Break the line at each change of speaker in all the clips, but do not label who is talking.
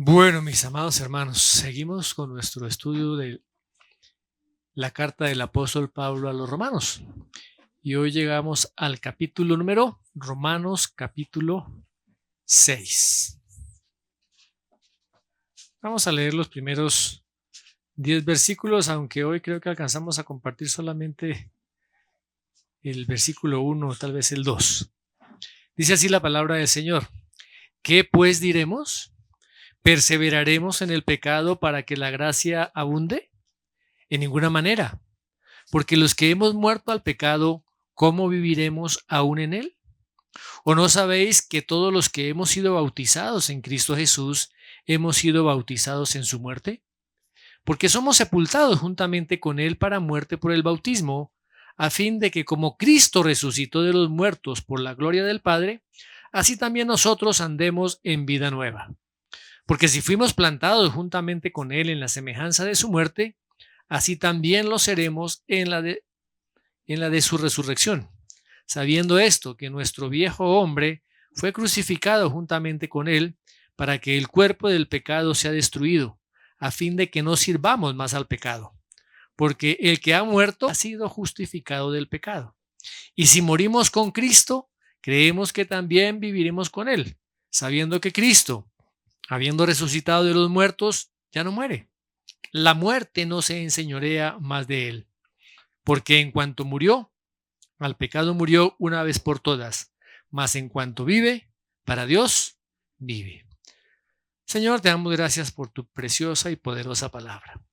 Bueno, mis amados hermanos, seguimos con nuestro estudio de la carta del apóstol Pablo a los romanos. Y hoy llegamos al capítulo número, Romanos capítulo 6. Vamos a leer los primeros 10 versículos, aunque hoy creo que alcanzamos a compartir solamente el versículo 1, tal vez el 2. Dice así la palabra del Señor. ¿Qué pues diremos? ¿Perseveraremos en el pecado para que la gracia abunde? En ninguna manera, porque los que hemos muerto al pecado, ¿cómo viviremos aún en él? ¿O no sabéis que todos los que hemos sido bautizados en Cristo Jesús hemos sido bautizados en su muerte? Porque somos sepultados juntamente con él para muerte por el bautismo, a fin de que como Cristo resucitó de los muertos por la gloria del Padre, así también nosotros andemos en vida nueva. Porque si fuimos plantados juntamente con él en la semejanza de su muerte, así también lo seremos en la de su resurrección, sabiendo esto, que nuestro viejo hombre fue crucificado juntamente con él, para que el cuerpo del pecado sea destruido, a fin de que no sirvamos más al pecado. Porque el que ha muerto ha sido justificado del pecado. Y si morimos con Cristo, creemos que también viviremos con él, sabiendo que Cristo, habiendo resucitado de los muertos, ya no muere. La muerte no se enseñorea más de él, porque en cuanto murió, al pecado murió una vez por todas, mas en cuanto vive, para Dios vive. Señor, te damos gracias por tu preciosa y poderosa palabra.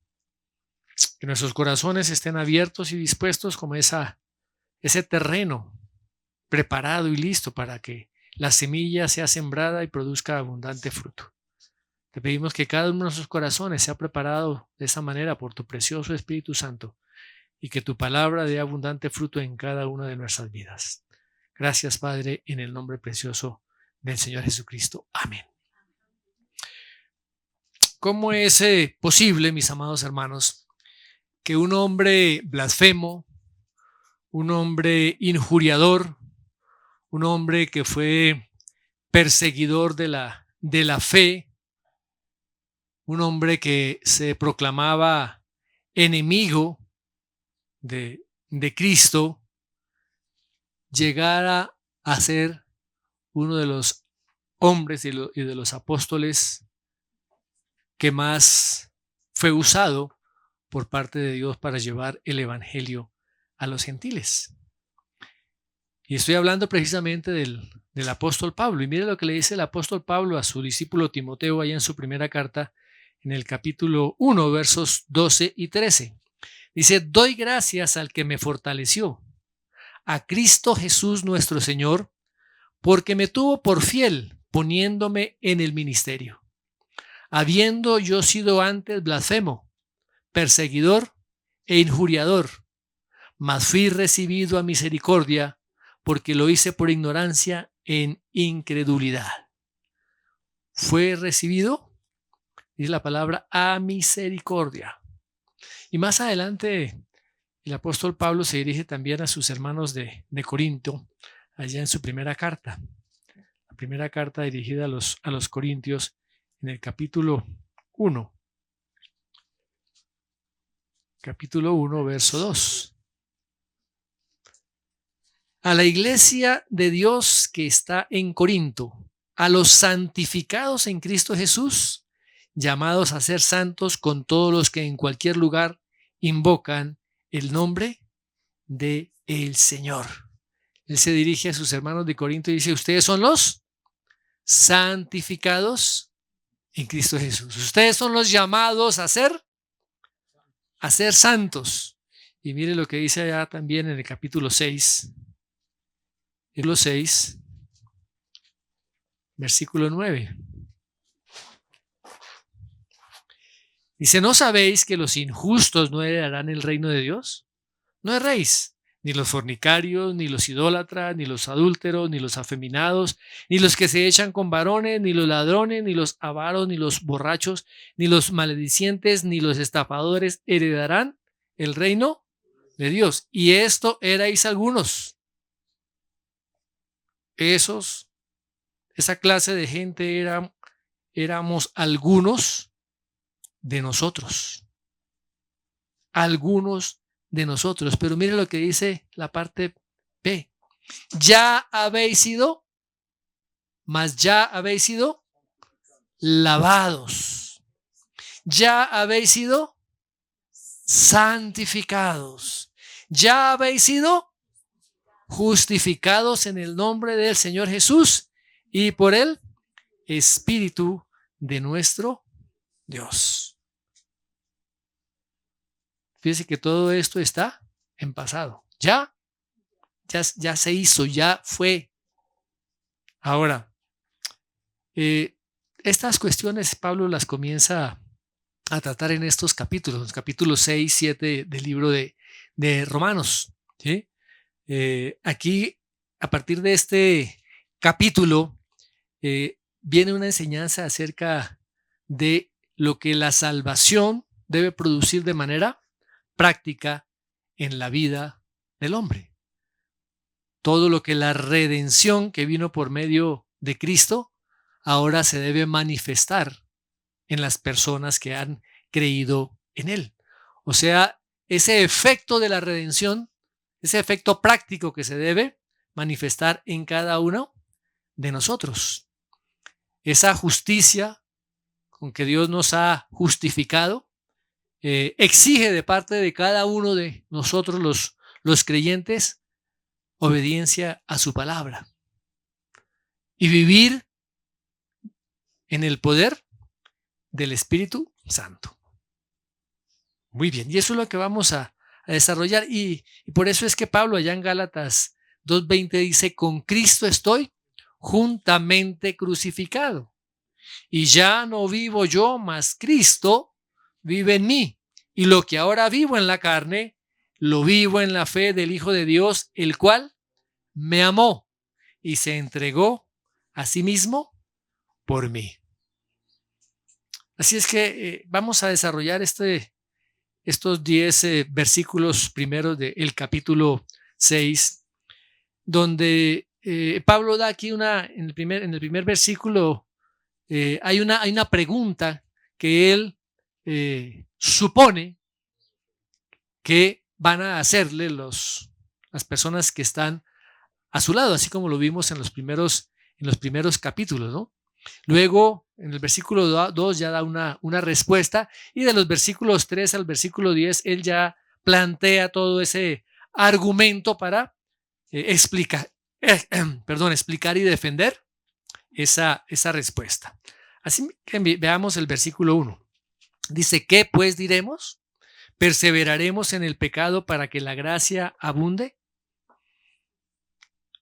Que nuestros corazones estén abiertos y dispuestos como ese terreno preparado y listo para que la semilla sea sembrada y produzca abundante fruto. Te pedimos que cada uno de nuestros corazones sea preparado de esa manera por tu precioso Espíritu Santo y que tu palabra dé abundante fruto en cada una de nuestras vidas. Gracias, Padre, en el nombre precioso del Señor Jesucristo. Amén. ¿Cómo es posible, mis amados hermanos, que un hombre blasfemo, un hombre injuriador, un hombre que fue perseguidor de la fe, un hombre que se proclamaba enemigo de Cristo, llegara a ser uno de los hombres y de los apóstoles que más fue usado por parte de Dios para llevar el evangelio a los gentiles? Y estoy hablando precisamente del apóstol Pablo. Y mire lo que le dice el apóstol Pablo a su discípulo Timoteo allá en su primera carta, en el capítulo 1, versos 12 y 13. Dice: doy gracias al que me fortaleció, a Cristo Jesús nuestro Señor, porque me tuvo por fiel poniéndome en el ministerio, habiendo yo sido antes blasfemo, perseguidor e injuriador, mas fui recibido a misericordia, porque lo hice por ignorancia en incredulidad. Fue recibido, dice la palabra, a misericordia. Y más adelante el apóstol Pablo se dirige también a sus hermanos de Corinto, allá en su primera carta. La primera carta dirigida a los corintios, en el capítulo 1. Capítulo 1, verso 2. A la iglesia de Dios que está en Corinto, a los santificados en Cristo Jesús, llamados a ser santos con todos los que en cualquier lugar invocan el nombre de el Señor. Él se dirige a sus hermanos de Corinto y dice: ustedes son los santificados en Cristo Jesús. Ustedes son los llamados a ser santos. Y mire lo que dice allá también en el capítulo 6, versículo 9. Dice: ¿no sabéis que los injustos no heredarán el reino de Dios? No erréis, ni los fornicarios, ni los idólatras, ni los adúlteros, ni los afeminados, ni los que se echan con varones, ni los ladrones, ni los avaros, ni los borrachos, ni los maledicientes, ni los estafadores heredarán el reino de Dios. Y esto erais algunos. Esa clase de gente era éramos algunos de nosotros. Algunos de nosotros. Pero mire lo que dice la parte B. Ya habéis sido, mas ya habéis sido lavados. Ya habéis sido santificados. Ya habéis sido justificados en el nombre del Señor Jesús y por el Espíritu de nuestro Dios. Fíjese que todo esto está en pasado. Ya se hizo, ya fue. Ahora, estas cuestiones Pablo las comienza a tratar en estos capítulos, capítulos 6, 7 del libro de Romanos. ¿Sí? Aquí, a partir de este capítulo, viene una enseñanza acerca de lo que la salvación debe producir de manera práctica en la vida del hombre. Todo lo que la redención que vino por medio de Cristo ahora se debe manifestar en las personas que han creído en Él. O sea, ese efecto de la redención, ese efecto práctico que se debe manifestar en cada uno de nosotros. Esa justicia con que Dios nos ha justificado exige de parte de cada uno de nosotros los creyentes obediencia a su palabra y vivir en el poder del Espíritu Santo. Muy bien, y eso es lo que vamos a desarrollar y por eso es que Pablo allá en Gálatas 2:20 dice: con Cristo estoy juntamente crucificado y ya no vivo yo, mas Cristo vive en mí, y lo que ahora vivo en la carne lo vivo en la fe del Hijo de Dios, el cual me amó y se entregó a sí mismo por mí. Así es que vamos a desarrollar estos 10 versículos primeros del capítulo 6, donde Pablo da aquí en el primer versículo hay una pregunta que él supone que van a hacerle las personas que están a su lado, así como lo vimos en los primeros capítulos, ¿no? Luego, en el versículo 2 ya da una respuesta, y de los versículos 3 al versículo 10, él ya plantea todo ese argumento para explicar y defender esa respuesta. Así que veamos el versículo 1. Dice: ¿qué pues diremos? ¿Perseveraremos en el pecado para que la gracia abunde?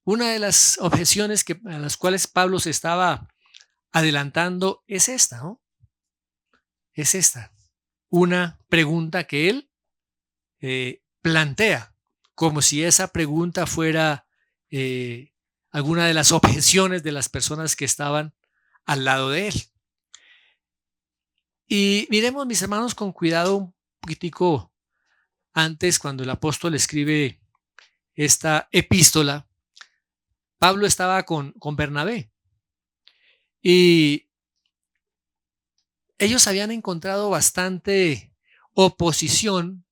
Una de las objeciones a las cuales Pablo se estaba adelantando es esta, ¿no? Es esta. Una pregunta que él plantea, como si esa pregunta fuera alguna de las objeciones de las personas que estaban al lado de él. Y miremos, mis hermanos, con cuidado un poquitico antes, cuando el apóstol escribe esta epístola. Pablo estaba con Bernabé y ellos habían encontrado bastante oposición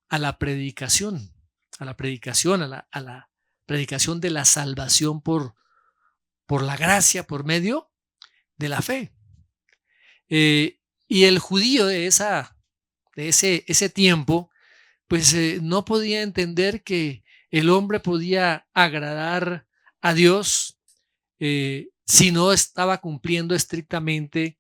a la predicación, a la predicación de la salvación por la gracia, por medio de la fe. Y el judío de ese tiempo, pues no podía entender que el hombre podía agradar a Dios si no estaba cumpliendo estrictamente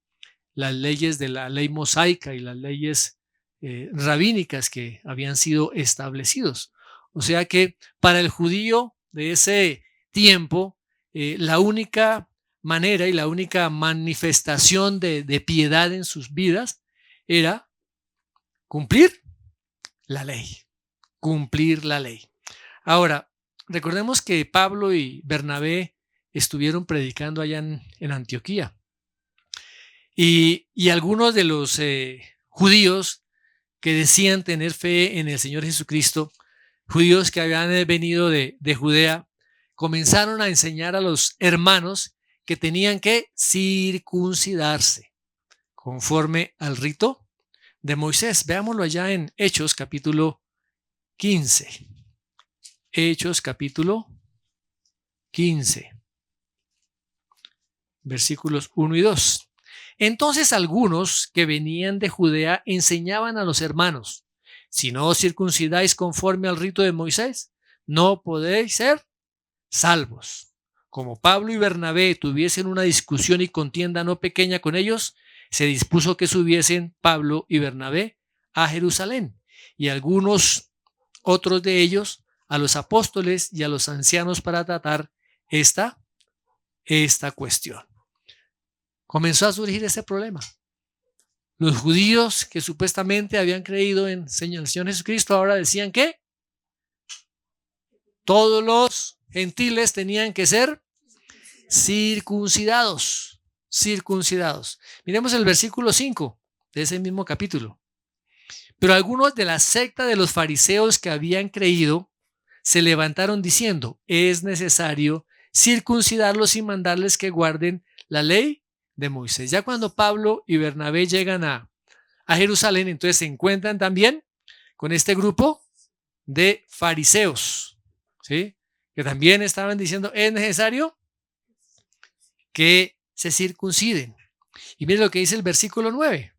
las leyes de la ley mosaica y las leyes rabínicas que habían sido establecidos. O sea que para el judío de ese tiempo, la única manera y la única manifestación de piedad en sus vidas era cumplir la ley. Cumplir la ley. Ahora, recordemos que Pablo y Bernabé estuvieron predicando allá en Antioquía. Y algunos de los judíos que decían tener fe en el Señor Jesucristo, judíos que habían venido de Judea, comenzaron a enseñar a los hermanos que tenían que circuncidarse conforme al rito de Moisés. Veámoslo allá en Hechos capítulo 15. Hechos capítulo 15, versículos 1 y 2. Entonces algunos que venían de Judea enseñaban a los hermanos: si no os circuncidáis conforme al rito de Moisés, no podéis ser salvos. Como Pablo y Bernabé tuviesen una discusión y contienda no pequeña con ellos, se dispuso que subiesen Pablo y Bernabé a Jerusalén, y algunos otros de ellos a los apóstoles y a los ancianos para tratar esta cuestión. Comenzó a surgir ese problema. Los judíos que supuestamente habían creído en el Señor Jesucristo ahora decían que todos los gentiles tenían que ser circuncidados. Miremos el versículo 5 de ese mismo capítulo. Pero algunos de la secta de los fariseos que habían creído se levantaron diciendo: es necesario circuncidarlos y mandarles que guarden la ley de Moisés. Ya cuando Pablo y Bernabé llegan a Jerusalén, entonces se encuentran también con este grupo de fariseos, ¿sí?, que también estaban diciendo: es necesario que se circunciden. Y miren lo que dice el versículo 9.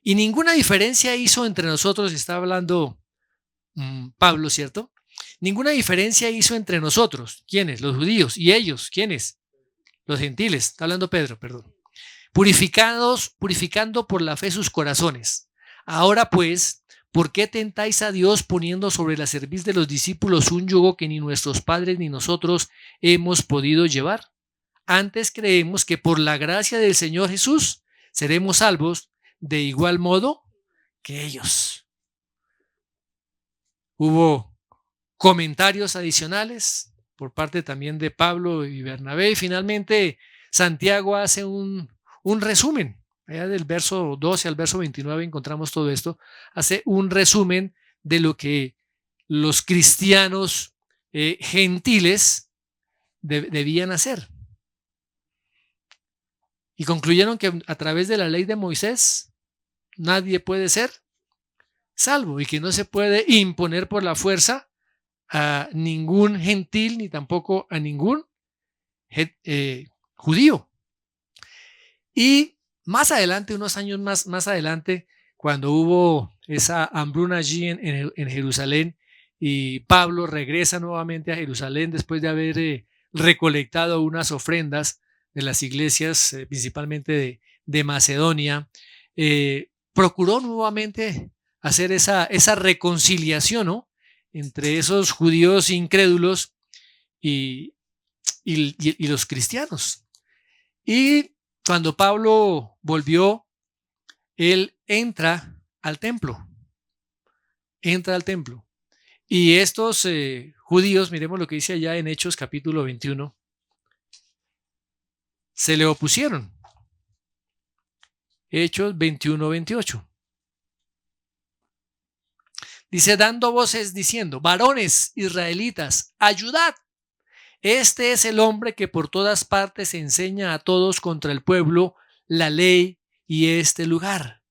Y ninguna diferencia hizo entre nosotros, está hablando Pablo, ¿cierto? Ninguna diferencia hizo entre nosotros. ¿Quiénes? Los judíos. ¿Y ellos? ¿Quiénes? Los gentiles. Está hablando Pedro, perdón. Purificando por la fe sus corazones. Ahora pues, ¿por qué tentáis a Dios poniendo sobre la cerviz de los discípulos un yugo que ni nuestros padres ni nosotros hemos podido llevar? Antes creemos que por la gracia del Señor Jesús seremos salvos de igual modo que ellos. Hubo comentarios adicionales por parte también de Pablo y Bernabé, y finalmente Santiago hace un resumen. Allá del verso 12 al verso 29 encontramos todo esto. Hace un resumen de lo que los cristianos gentiles debían hacer. Y concluyeron que a través de la ley de Moisés nadie puede ser salvo y que no se puede imponer por la fuerza a ningún gentil ni tampoco a ningún judío. Y más adelante, unos años más adelante, cuando hubo esa hambruna allí en Jerusalén y Pablo regresa nuevamente a Jerusalén después de haber recolectado unas ofrendas de las iglesias, principalmente de Macedonia, procuró nuevamente hacer esa reconciliación, ¿no?, entre esos judíos incrédulos y los cristianos. Y cuando Pablo volvió, él entra al templo. Y estos judíos, miremos lo que dice allá en Hechos capítulo 21, se le opusieron. Hechos 21-28. Dice: dando voces diciendo: varones israelitas, ayudad. Este es el hombre que por todas partes enseña a todos contra el pueblo la ley y este lugar.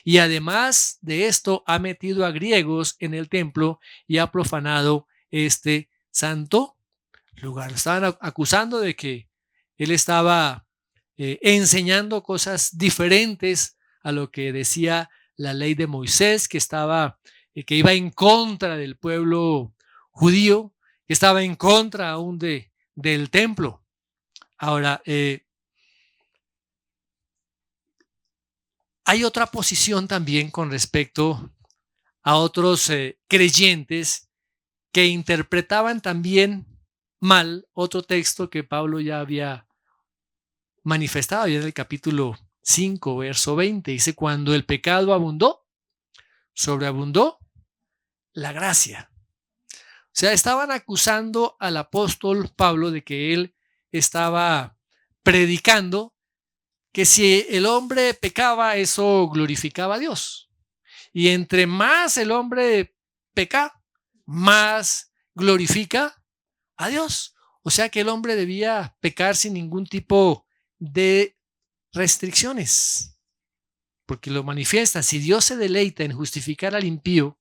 Y además de esto ha metido a griegos en el templo y ha profanado este santo lugar. Estaban acusando de que él estaba enseñando cosas diferentes a lo que decía la ley de Moisés, que iba en contra del pueblo judío, que estaba en contra aún del templo. Ahora, hay otra posición también con respecto a otros creyentes que interpretaban también mal otro texto que Pablo ya había manifestado ya en el capítulo 5, verso 20. Dice: cuando el pecado abundó, sobreabundó la gracia. O sea, estaban acusando al apóstol Pablo de que él estaba predicando que si el hombre pecaba, eso glorificaba a Dios. Y entre más el hombre peca, más glorifica a Dios. O sea que el hombre debía pecar sin ningún tipo de restricciones, porque lo manifiesta. Si Dios se deleita en justificar al impío,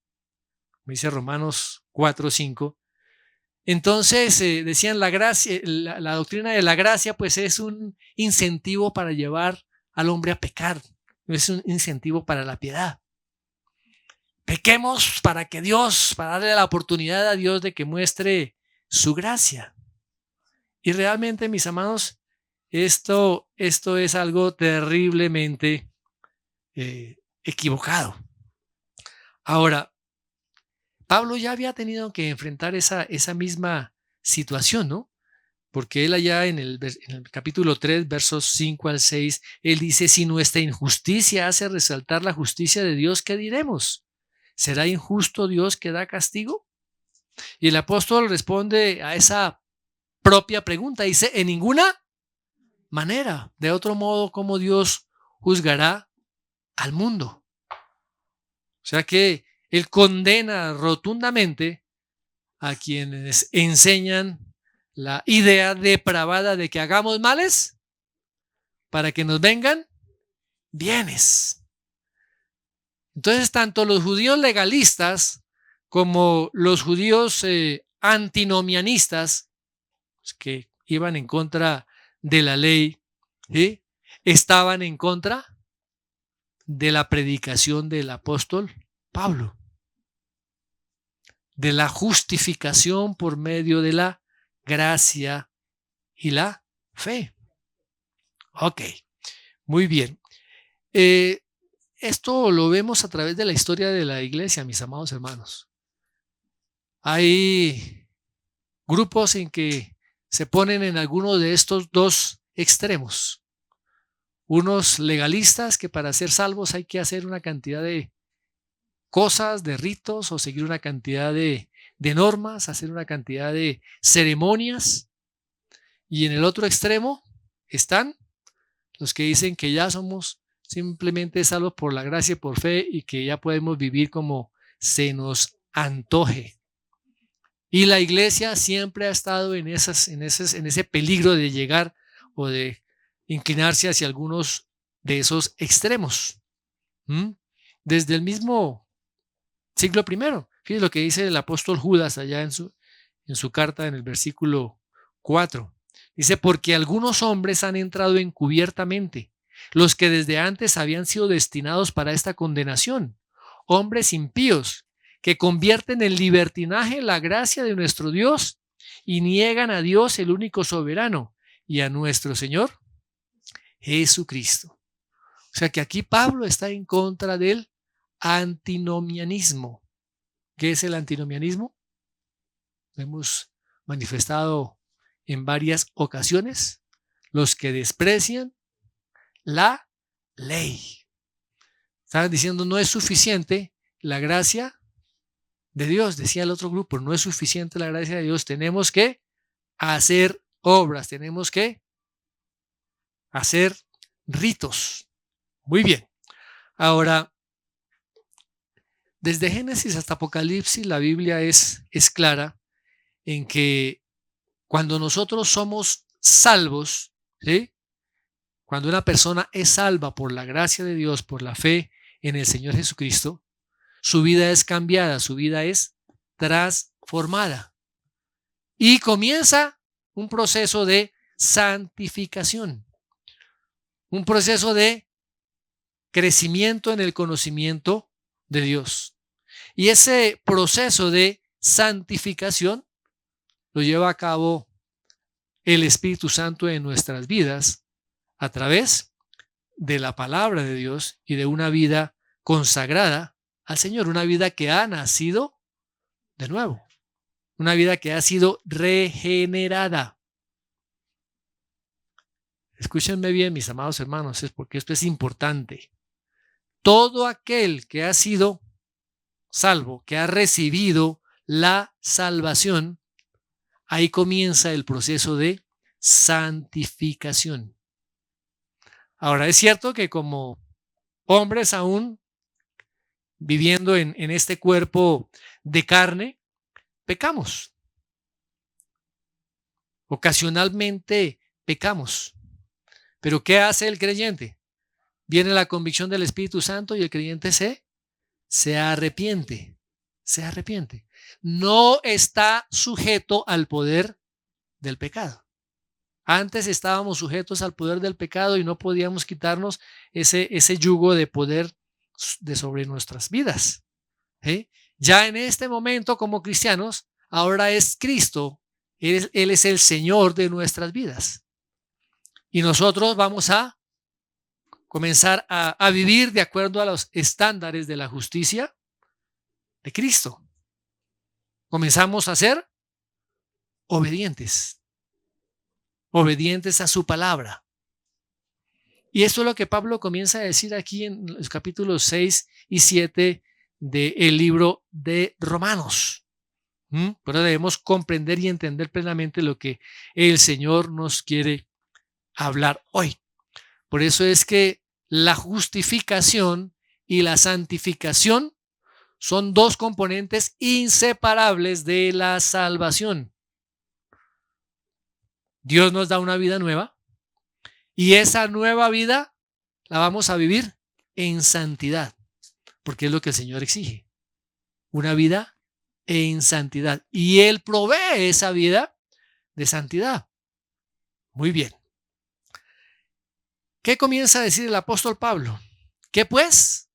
me dice Romanos 4:5, entonces decían la gracia, la doctrina de la gracia, pues es un incentivo para llevar al hombre a pecar, no es un incentivo para la piedad. Pequemos para que Dios, para darle la oportunidad a Dios de que muestre su gracia. Y realmente, mis amados, esto es algo terriblemente equivocado. Ahora, Pablo ya había tenido que enfrentar esa misma situación, ¿no? Porque él allá en el capítulo 3, versos 5 al 6, él dice, si nuestra injusticia hace resaltar la justicia de Dios, ¿qué diremos? ¿Será injusto Dios que da castigo? Y el apóstol responde a esa propia pregunta, dice, en ninguna manera. De otro modo, ¿cómo Dios juzgará al mundo? O sea que él condena rotundamente a quienes enseñan la idea depravada de que hagamos males para que nos vengan bienes. Entonces, tanto los judíos legalistas como los judíos antinomianistas, que iban en contra de la ley, ¿sí?, estaban en contra de la predicación del apóstol Pablo, de la justificación por medio de la gracia y la fe. Ok, muy bien. Esto lo vemos a través de la historia de la iglesia, mis amados hermanos. Hay grupos en que se ponen en alguno de estos dos extremos. Unos legalistas que para ser salvos hay que hacer una cantidad de cosas, de ritos, o seguir una cantidad de normas, hacer una cantidad de ceremonias. Y en el otro extremo están los que dicen que ya somos simplemente salvos por la gracia y por fe y que ya podemos vivir como se nos antoje. Y la iglesia siempre ha estado en ese peligro de llegar o de inclinarse hacia algunos de esos extremos. Desde el mismo siglo I, fíjense lo que dice el apóstol Judas allá en su carta en el versículo 4. Dice, porque algunos hombres han entrado encubiertamente, los que desde antes habían sido destinados para esta condenación, hombres impíos, que convierten en libertinaje la gracia de nuestro Dios y niegan a Dios el único soberano y a nuestro Señor Jesucristo. O sea que aquí Pablo está en contra del antinomianismo. ¿Qué es el antinomianismo? Lo hemos manifestado en varias ocasiones. Los que desprecian la ley. Estaban diciendo, no es suficiente la gracia de Dios, decía el otro grupo, no es suficiente la gracia de Dios, tenemos que hacer obras, tenemos que hacer ritos. Muy bien. Ahora, desde Génesis hasta Apocalipsis, la Biblia es clara en que cuando nosotros somos salvos, ¿sí?, cuando una persona es salva por la gracia de Dios, por la fe en el Señor Jesucristo, su vida es cambiada, su vida es transformada. Y comienza un proceso de santificación, un proceso de crecimiento en el conocimiento de Dios. Y ese proceso de santificación lo lleva a cabo el Espíritu Santo en nuestras vidas a través de la palabra de Dios y de una vida consagrada al Señor, una vida que ha nacido de nuevo, una vida que ha sido regenerada. Escúchenme bien, mis amados hermanos, es porque esto es importante. Todo aquel que ha sido salvo, que ha recibido la salvación, ahí comienza el proceso de santificación. Ahora, es cierto que como hombres aún viviendo en este cuerpo de carne, pecamos. Ocasionalmente pecamos. Pero ¿qué hace el creyente? Viene la convicción del Espíritu Santo y el creyente se arrepiente. Se arrepiente. No está sujeto al poder del pecado. Antes estábamos sujetos al poder del pecado y no podíamos quitarnos ese yugo de poder de sobre nuestras vidas. Ya en este momento, como cristianos, ahora es Cristo. Él es el Señor de nuestras vidas. Y nosotros vamos a comenzar a vivir de acuerdo a los estándares de la justicia de Cristo. Comenzamos a ser obedientes a su palabra. Y esto es lo que Pablo comienza a decir aquí en los capítulos 6 y 7 del libro de Romanos. Pero debemos comprender y entender plenamente lo que el Señor nos quiere hablar hoy. Por eso es que la justificación y la santificación son dos componentes inseparables de la salvación. Dios nos da una vida nueva y esa nueva vida la vamos a vivir en santidad, porque es lo que el Señor exige, una vida en santidad. Y Él provee esa vida de santidad. Muy bien. ¿Qué comienza a decir el apóstol Pablo? ¿Qué pues?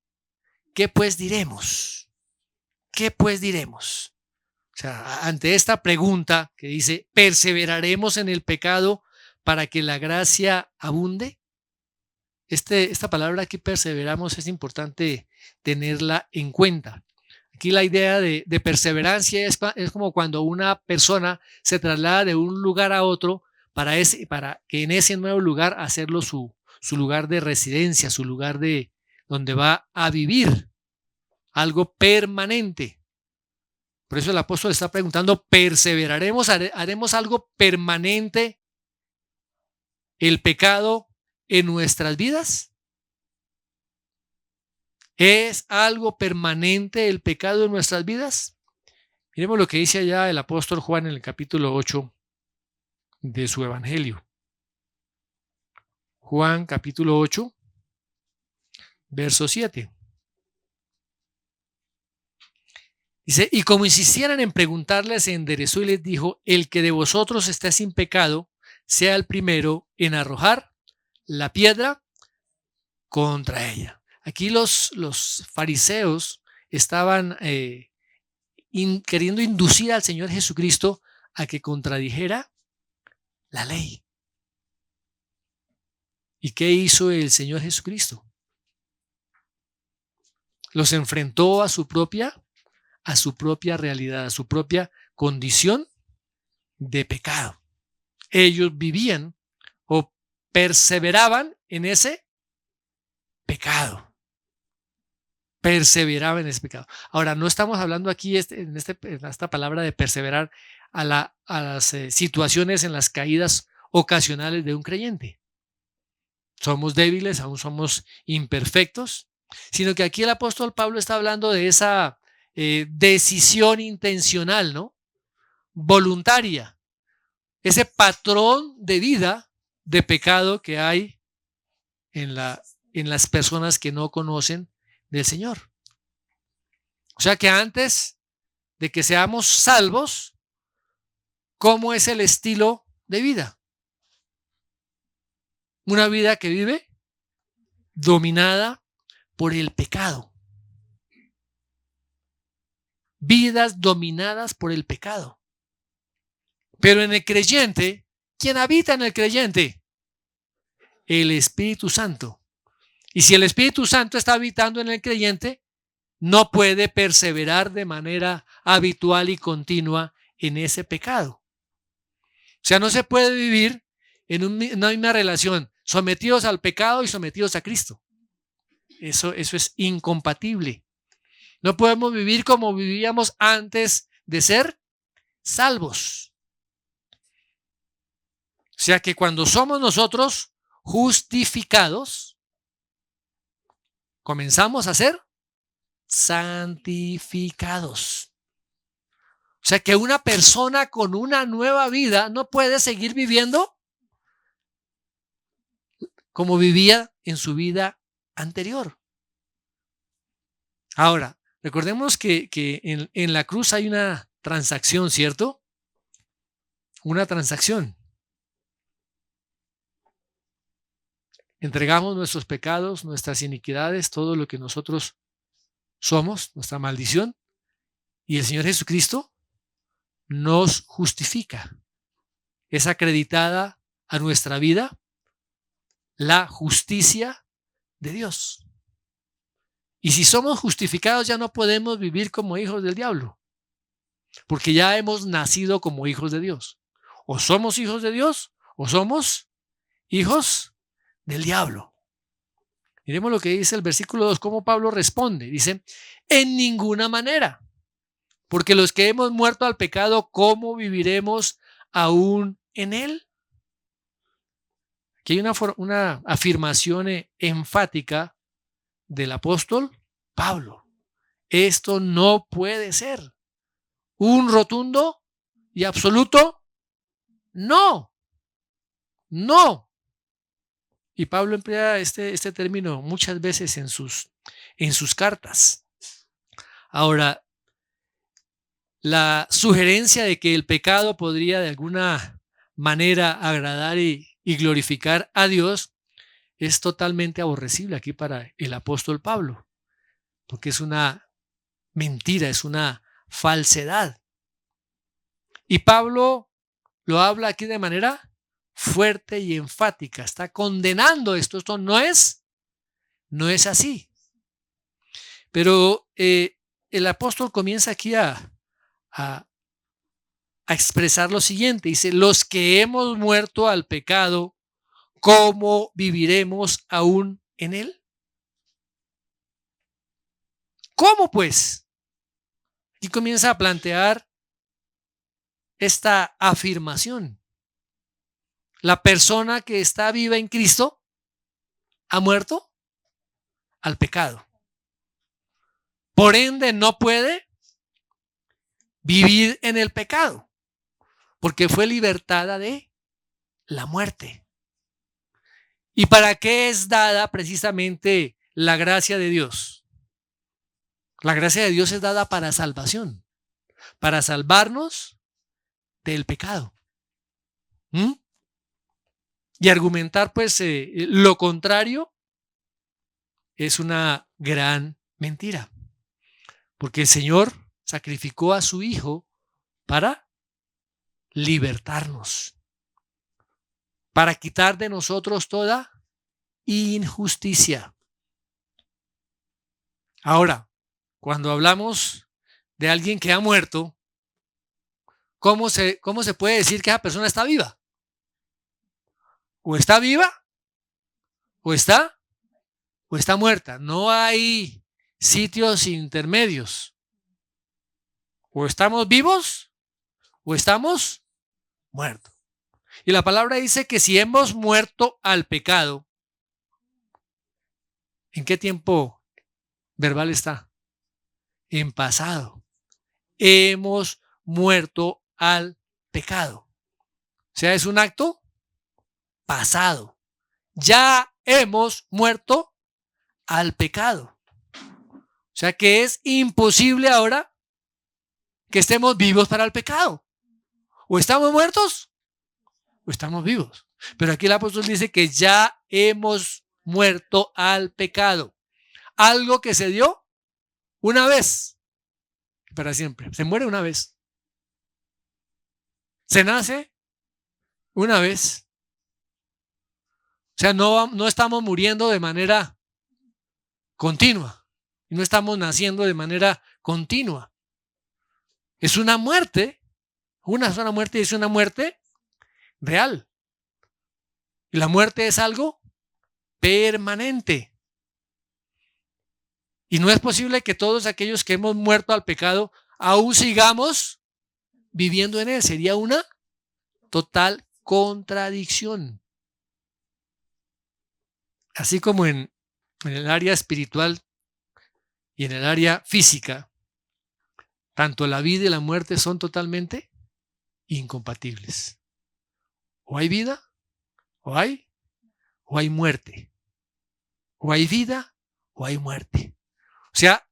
¿Qué pues diremos? ¿Qué pues diremos? O sea, ante esta pregunta que dice, ¿perseveraremos en el pecado para que la gracia abunde? Esta palabra aquí, perseveramos, es importante tenerla en cuenta. Aquí la idea de perseverancia es como cuando una persona se traslada de un lugar a otro para que en ese nuevo lugar hacerlo su lugar de residencia, su lugar de donde va a vivir, algo permanente. Por eso el apóstol está preguntando, ¿perseveraremos? ¿Haremos algo permanente el pecado en nuestras vidas? ¿Es algo permanente el pecado en nuestras vidas? Miremos lo que dice allá el apóstol Juan en el capítulo 8 de su evangelio. Juan capítulo 8, verso 7. Dice, y como insistieran en preguntarle, se enderezó y les dijo, el que de vosotros esté sin pecado, sea el primero en arrojar la piedra contra ella. Aquí los fariseos estaban queriendo inducir al Señor Jesucristo a que contradijera la ley. ¿Y qué hizo el Señor Jesucristo? Los enfrentó a su propia realidad, a su propia condición de pecado. Ellos vivían o perseveraban en ese pecado. Perseveraban en ese pecado. Ahora, no estamos hablando aquí en esta palabra de perseverar a las situaciones en las caídas ocasionales de un creyente. Somos débiles, aún somos imperfectos, sino que aquí el apóstol Pablo está hablando de esa decisión intencional, ¿no? Voluntaria, ese patrón de vida de pecado que hay en las personas que no conocen del Señor. O sea que antes de que seamos salvos, ¿cómo es el estilo de vida? Una vida que vive dominada por el pecado. Vidas dominadas por el pecado. Pero en el creyente, ¿quién habita en el creyente? El Espíritu Santo. Y si el Espíritu Santo está habitando en el creyente, no puede perseverar de manera habitual y continua en ese pecado. O sea, no se puede vivir en una misma relación, sometidos al pecado y sometidos a Cristo. Eso es incompatible. No podemos vivir como vivíamos antes de ser salvos. O sea que cuando somos nosotros justificados, comenzamos a ser santificados. O sea que una persona con una nueva vida no puede seguir viviendo como vivía en su vida anterior. Ahora, recordemos que en la cruz hay una transacción, ¿cierto? Una transacción. Entregamos nuestros pecados, nuestras iniquidades, todo lo que nosotros somos, nuestra maldición, y el Señor Jesucristo nos justifica. Es acreditada a nuestra vida la justicia de Dios. Y si somos justificados, ya no podemos vivir como hijos del diablo, porque ya hemos nacido como hijos de Dios. O somos hijos de Dios, o somos hijos del diablo. Miremos lo que dice el versículo 2, cómo Pablo responde. Dice, en ninguna manera, porque los que hemos muerto al pecado, ¿cómo viviremos aún en él? Aquí hay una afirmación enfática del apóstol Pablo. Esto no puede ser. Un rotundo y absoluto no. No. Y Pablo emplea este término muchas veces en sus cartas. Ahora, la sugerencia de que el pecado podría de alguna manera agradar y glorificar a Dios es totalmente aborrecible aquí para el apóstol Pablo, porque es una mentira, es una falsedad. Y Pablo lo habla aquí de manera fuerte y enfática, está condenando esto. Esto no es así. Pero el apóstol comienza aquí a expresar lo siguiente. Dice, los que hemos muerto al pecado, ¿cómo viviremos aún en él? ¿Cómo pues? Y comienza a plantear esta afirmación. La persona que está viva en Cristo ha muerto al pecado. Por ende, no puede vivir en el pecado, porque fue libertada de la muerte. ¿Y para qué es dada precisamente la gracia de Dios? La gracia de Dios es dada para salvación, para salvarnos del pecado. Y argumentar pues lo contrario es una gran mentira, porque el Señor sacrificó a su Hijo para libertarnos, para quitar de nosotros toda injusticia. Ahora, cuando hablamos de alguien que ha muerto, ¿cómo se puede decir que esa persona está viva? O está viva, o está muerta. No hay sitios intermedios. O estamos vivos, o estamos muertos. Y la palabra dice que si hemos muerto al pecado, ¿en qué tiempo verbal está? En pasado. Hemos muerto al pecado. O sea, es un acto pasado. Ya hemos muerto al pecado. O sea que es imposible ahora que estemos vivos para el pecado. O estamos muertos o estamos vivos. Pero aquí el apóstol dice que ya hemos muerto al pecado. Algo que se dio una vez para siempre. Se muere una vez. Se nace una vez. O sea, no estamos muriendo de manera continua. No estamos naciendo de manera continua. Es una muerte. Una sola muerte y es una muerte real. Y la muerte es algo permanente. Y no es posible que todos aquellos que hemos muerto al pecado aún sigamos viviendo en él. Sería una total contradicción. Así como en el área espiritual y en el área física, tanto la vida y la muerte son totalmente incompatibles. O hay vida, o hay muerte. O hay vida, o hay muerte. O sea,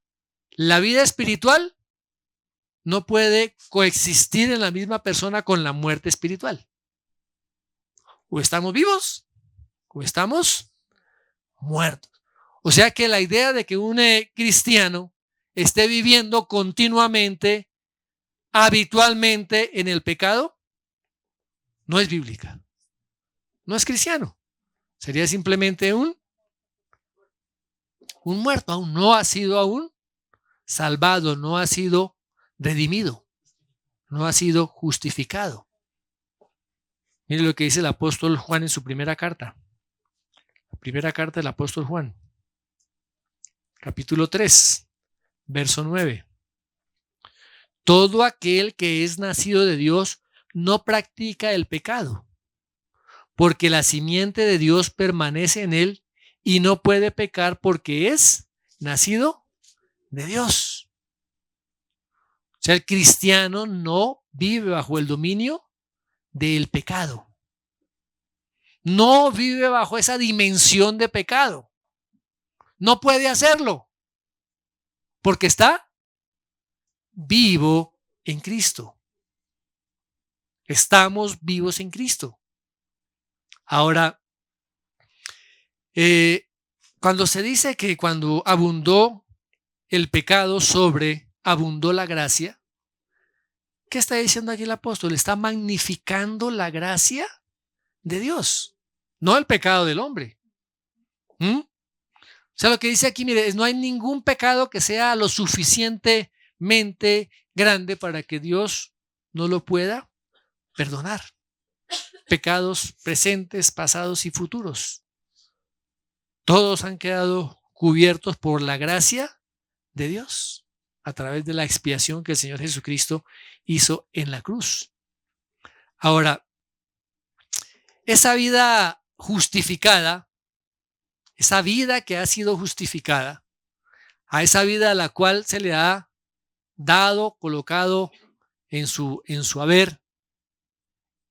la vida espiritual no puede coexistir en la misma persona con la muerte espiritual. O estamos vivos, o estamos muertos. O sea que la idea de que un cristiano esté viviendo continuamente, habitualmente en el pecado, no es bíblica. No es cristiano. Sería simplemente un muerto. Aún no ha sido aún salvado, no ha sido redimido, no ha sido justificado. Mire lo que dice el apóstol Juan en su primera carta. La primera carta del apóstol Juan, capítulo 3, verso 9. Todo aquel que es nacido de Dios no practica el pecado, porque la simiente de Dios permanece en él y no puede pecar porque es nacido de Dios. O sea, el cristiano no vive bajo el dominio del pecado. No vive bajo esa dimensión de pecado. No puede hacerlo porque está vivo en Cristo. Estamos vivos en Cristo. Ahora, cuando se dice que cuando abundó el pecado, abundó la gracia, ¿qué está diciendo aquí el apóstol? Está magnificando la gracia de Dios, no el pecado del hombre. O sea, lo que dice aquí, mire, no hay ningún pecado que sea lo suficientemente grande para que Dios no lo pueda perdonar. Pecados presentes, pasados y futuros. Todos han quedado cubiertos por la gracia de Dios a través de la expiación que el Señor Jesucristo hizo en la cruz. Ahora, esa vida justificada, esa vida que ha sido justificada, a esa vida a la cual se le ha dado, colocado en su haber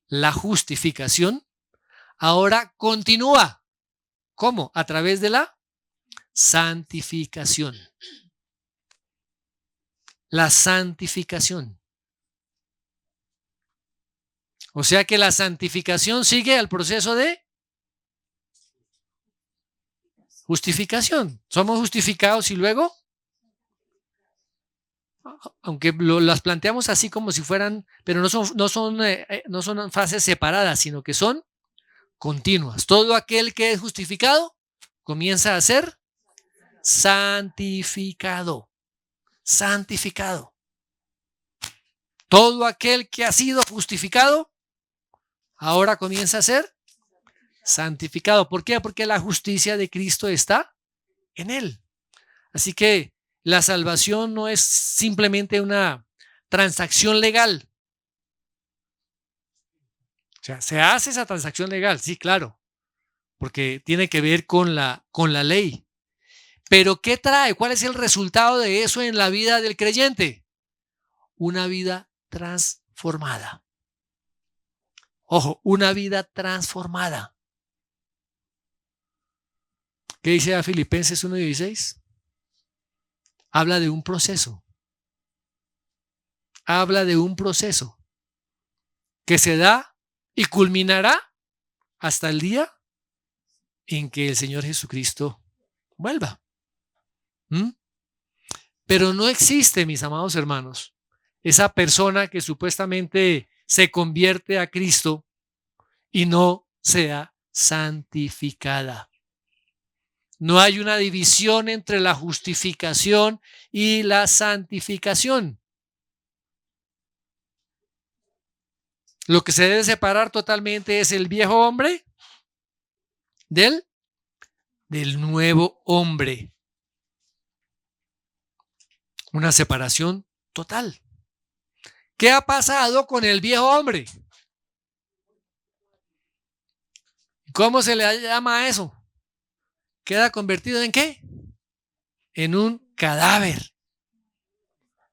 la justificación, ahora continúa. ¿Cómo? A través de la santificación. La santificación. O sea que la santificación sigue al proceso de justificación. Somos justificados y luego, aunque las planteamos así como si fueran, pero no son fases separadas, sino que son continuas. Todo aquel que es justificado comienza a ser santificado. Santificado. Todo aquel que ha sido justificado ahora comienza a ser santificado. ¿Por qué? Porque la justicia de Cristo está en él. Así que la salvación no es simplemente una transacción legal. O sea, se hace esa transacción legal, sí, claro, porque tiene que ver con la ley. Pero ¿qué trae? ¿Cuál es el resultado de eso en la vida del creyente? Una vida transformada. Ojo, una vida transformada. ¿Qué dice a Filipenses 1:16? Habla de un proceso. Habla de un proceso que se da y culminará hasta el día en que el Señor Jesucristo vuelva. Pero no existe, mis amados hermanos, esa persona que supuestamente se convierte a Cristo y no sea santificada. No hay una división entre la justificación y la santificación. Lo que se debe separar totalmente es el viejo hombre del nuevo hombre. Una separación total. ¿Qué ha pasado con el viejo hombre? ¿Cómo se le llama a eso? ¿Queda convertido en qué? En un cadáver.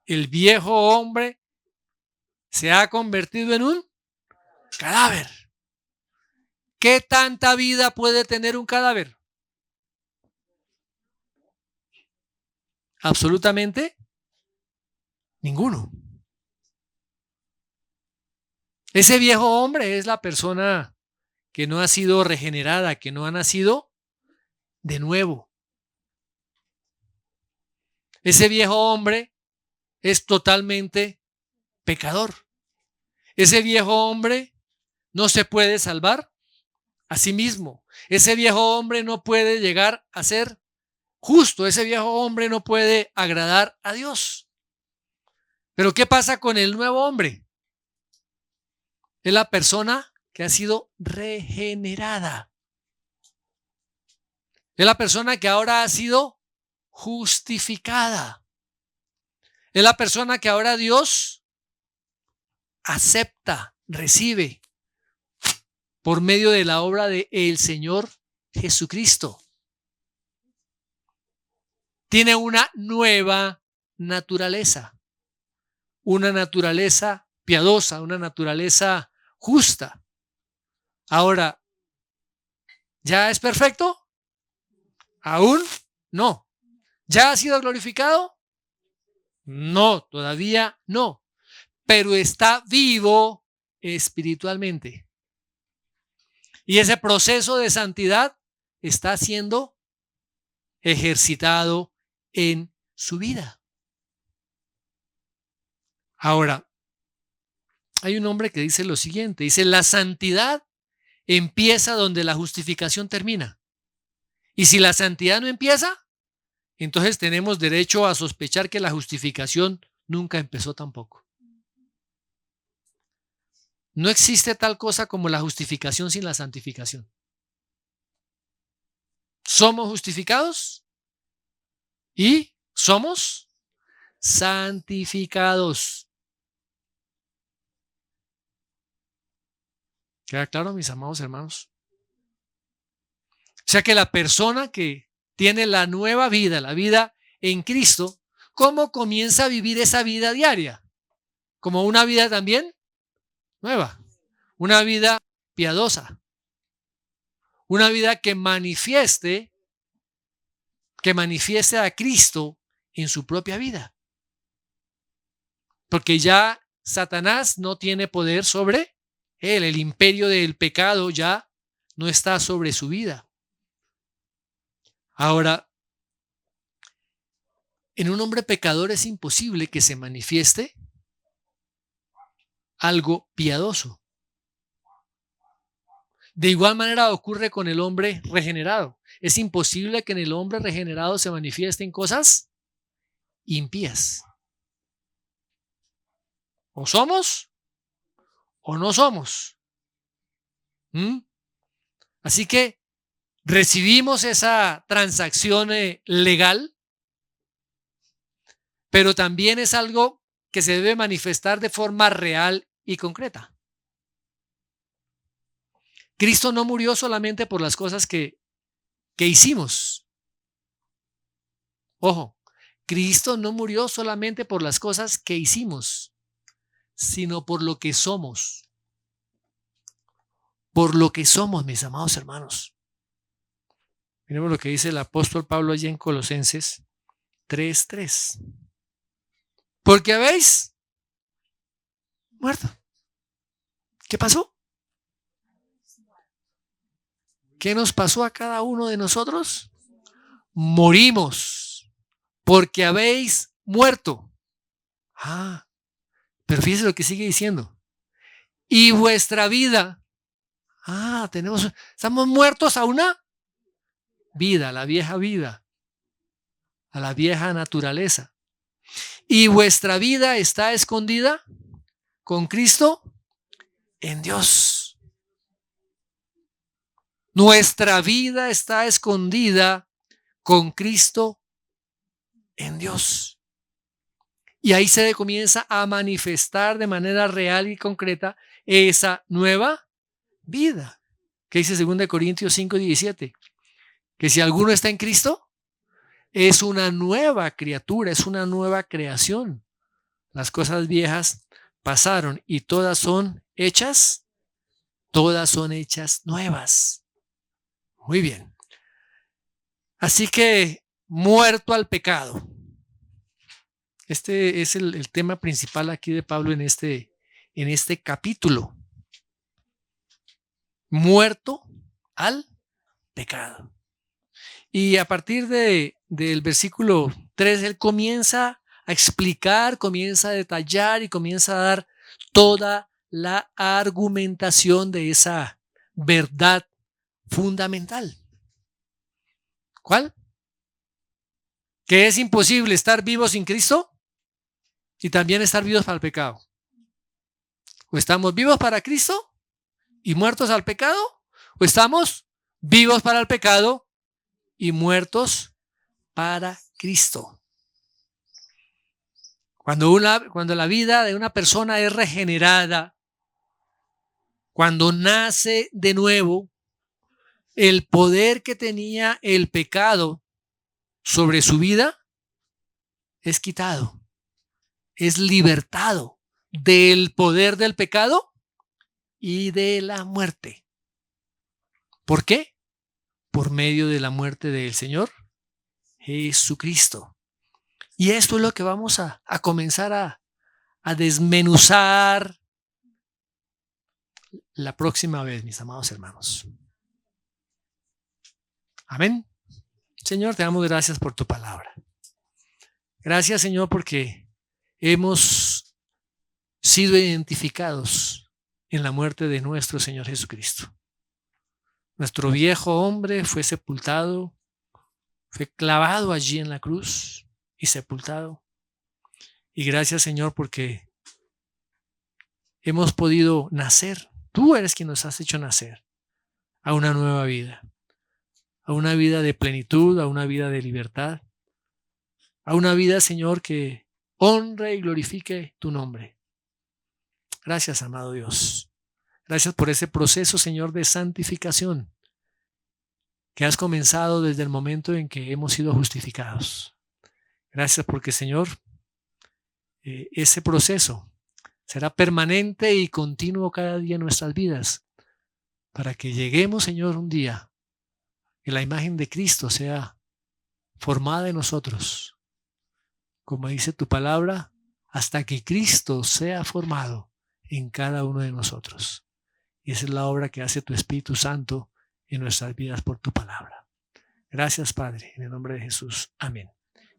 El viejo hombre se ha convertido en un cadáver. ¿Qué tanta vida puede tener un cadáver? Absolutamente ninguno. Ese viejo hombre es la persona que no ha sido regenerada, que no ha nacido de nuevo. Ese viejo hombre es totalmente pecador. Ese viejo hombre no se puede salvar a sí mismo. Ese viejo hombre no puede llegar a ser justo. Ese viejo hombre no puede agradar a Dios. Pero ¿qué pasa con el nuevo hombre? Es la persona que ha sido regenerada. Es la persona que ahora ha sido justificada. Es la persona que ahora Dios acepta, recibe por medio de la obra de el Señor Jesucristo. Tiene una nueva naturaleza, una naturaleza piadosa, una naturaleza justa. Ahora, ¿ya es perfecto? Aún no. ¿Ya ha sido glorificado? No, todavía no. Pero está vivo espiritualmente. Y ese proceso de santidad está siendo ejercitado en su vida. Ahora, hay un hombre que dice lo siguiente, dice, la santidad empieza donde la justificación termina. Y si la santidad no empieza, entonces tenemos derecho a sospechar que la justificación nunca empezó tampoco. No existe tal cosa como la justificación sin la santificación. Somos justificados y somos santificados. ¿Queda claro, mis amados hermanos? O sea que la persona que tiene la nueva vida, la vida en Cristo, ¿cómo comienza a vivir esa vida diaria? Como una vida también nueva, una vida piadosa, una vida que manifieste a Cristo en su propia vida. Porque ya Satanás no tiene poder sobre él, el imperio del pecado ya no está sobre su vida. Ahora, en un hombre pecador es imposible que se manifieste algo piadoso. De igual manera ocurre con el hombre regenerado. Es imposible que en el hombre regenerado se manifiesten cosas impías. O somos o no somos. Así que recibimos esa transacción legal, pero también es algo que se debe manifestar de forma real y concreta. Cristo no murió solamente por las cosas que hicimos. Ojo, Cristo no murió solamente por las cosas que hicimos, sino por lo que somos. Por lo que somos, mis amados hermanos. Miremos lo que dice el apóstol Pablo allí en Colosenses 3:3. Porque habéis muerto. ¿Qué pasó? ¿Qué nos pasó a cada uno de nosotros? Morimos porque habéis muerto. Pero fíjese lo que sigue diciendo. Y vuestra vida. Estamos muertos a una vida, a la vieja vida, a la vieja naturaleza. Y vuestra vida está escondida con Cristo en Dios. Nuestra vida está escondida con Cristo en Dios. Y ahí se comienza a manifestar de manera real y concreta esa nueva vida. ¿Qué dice 2 Corintios 5:17? Que si alguno está en Cristo, es una nueva criatura, es una nueva creación. las cosas viejas pasaron y todas son hechas nuevas. Muy bien. Así que muerto al pecado. Este es el tema principal aquí de Pablo en este capítulo. Muerto al pecado. Y a partir del versículo 3, él comienza a explicar, comienza a detallar y comienza a dar toda la argumentación de esa verdad fundamental. ¿Cuál? Que es imposible estar vivos sin Cristo y también estar vivos para el pecado. O estamos vivos para Cristo y muertos al pecado, o estamos vivos para el pecado y muertos para Cristo. Cuando la vida de una persona es regenerada, cuando nace de nuevo, el poder que tenía el pecado sobre su vida es quitado, es libertado del poder del pecado y de la muerte. ¿Por qué? Por medio de la muerte del Señor Jesucristo. Y esto es lo que vamos a comenzar a desmenuzar la próxima vez, mis amados hermanos. Amén. Señor, te damos gracias por tu palabra. Gracias, Señor, porque hemos sido identificados en la muerte de nuestro Señor Jesucristo. Nuestro viejo hombre fue sepultado, fue clavado allí en la cruz y sepultado. Y gracias, Señor, porque hemos podido nacer. Tú eres quien nos has hecho nacer a una nueva vida, a una vida de plenitud, a una vida de libertad, a una vida, Señor, que honre y glorifique tu nombre. Gracias, amado Dios. Gracias por ese proceso, Señor, de santificación que has comenzado desde el momento en que hemos sido justificados. Gracias porque, Señor, ese proceso será permanente y continuo cada día en nuestras vidas, para que lleguemos, Señor, un día que la imagen de Cristo sea formada en nosotros, como dice tu palabra, hasta que Cristo sea formado en cada uno de nosotros. Y esa es la obra que hace tu Espíritu Santo en nuestras vidas por tu palabra. Gracias, Padre, en el nombre de Jesús. Amén.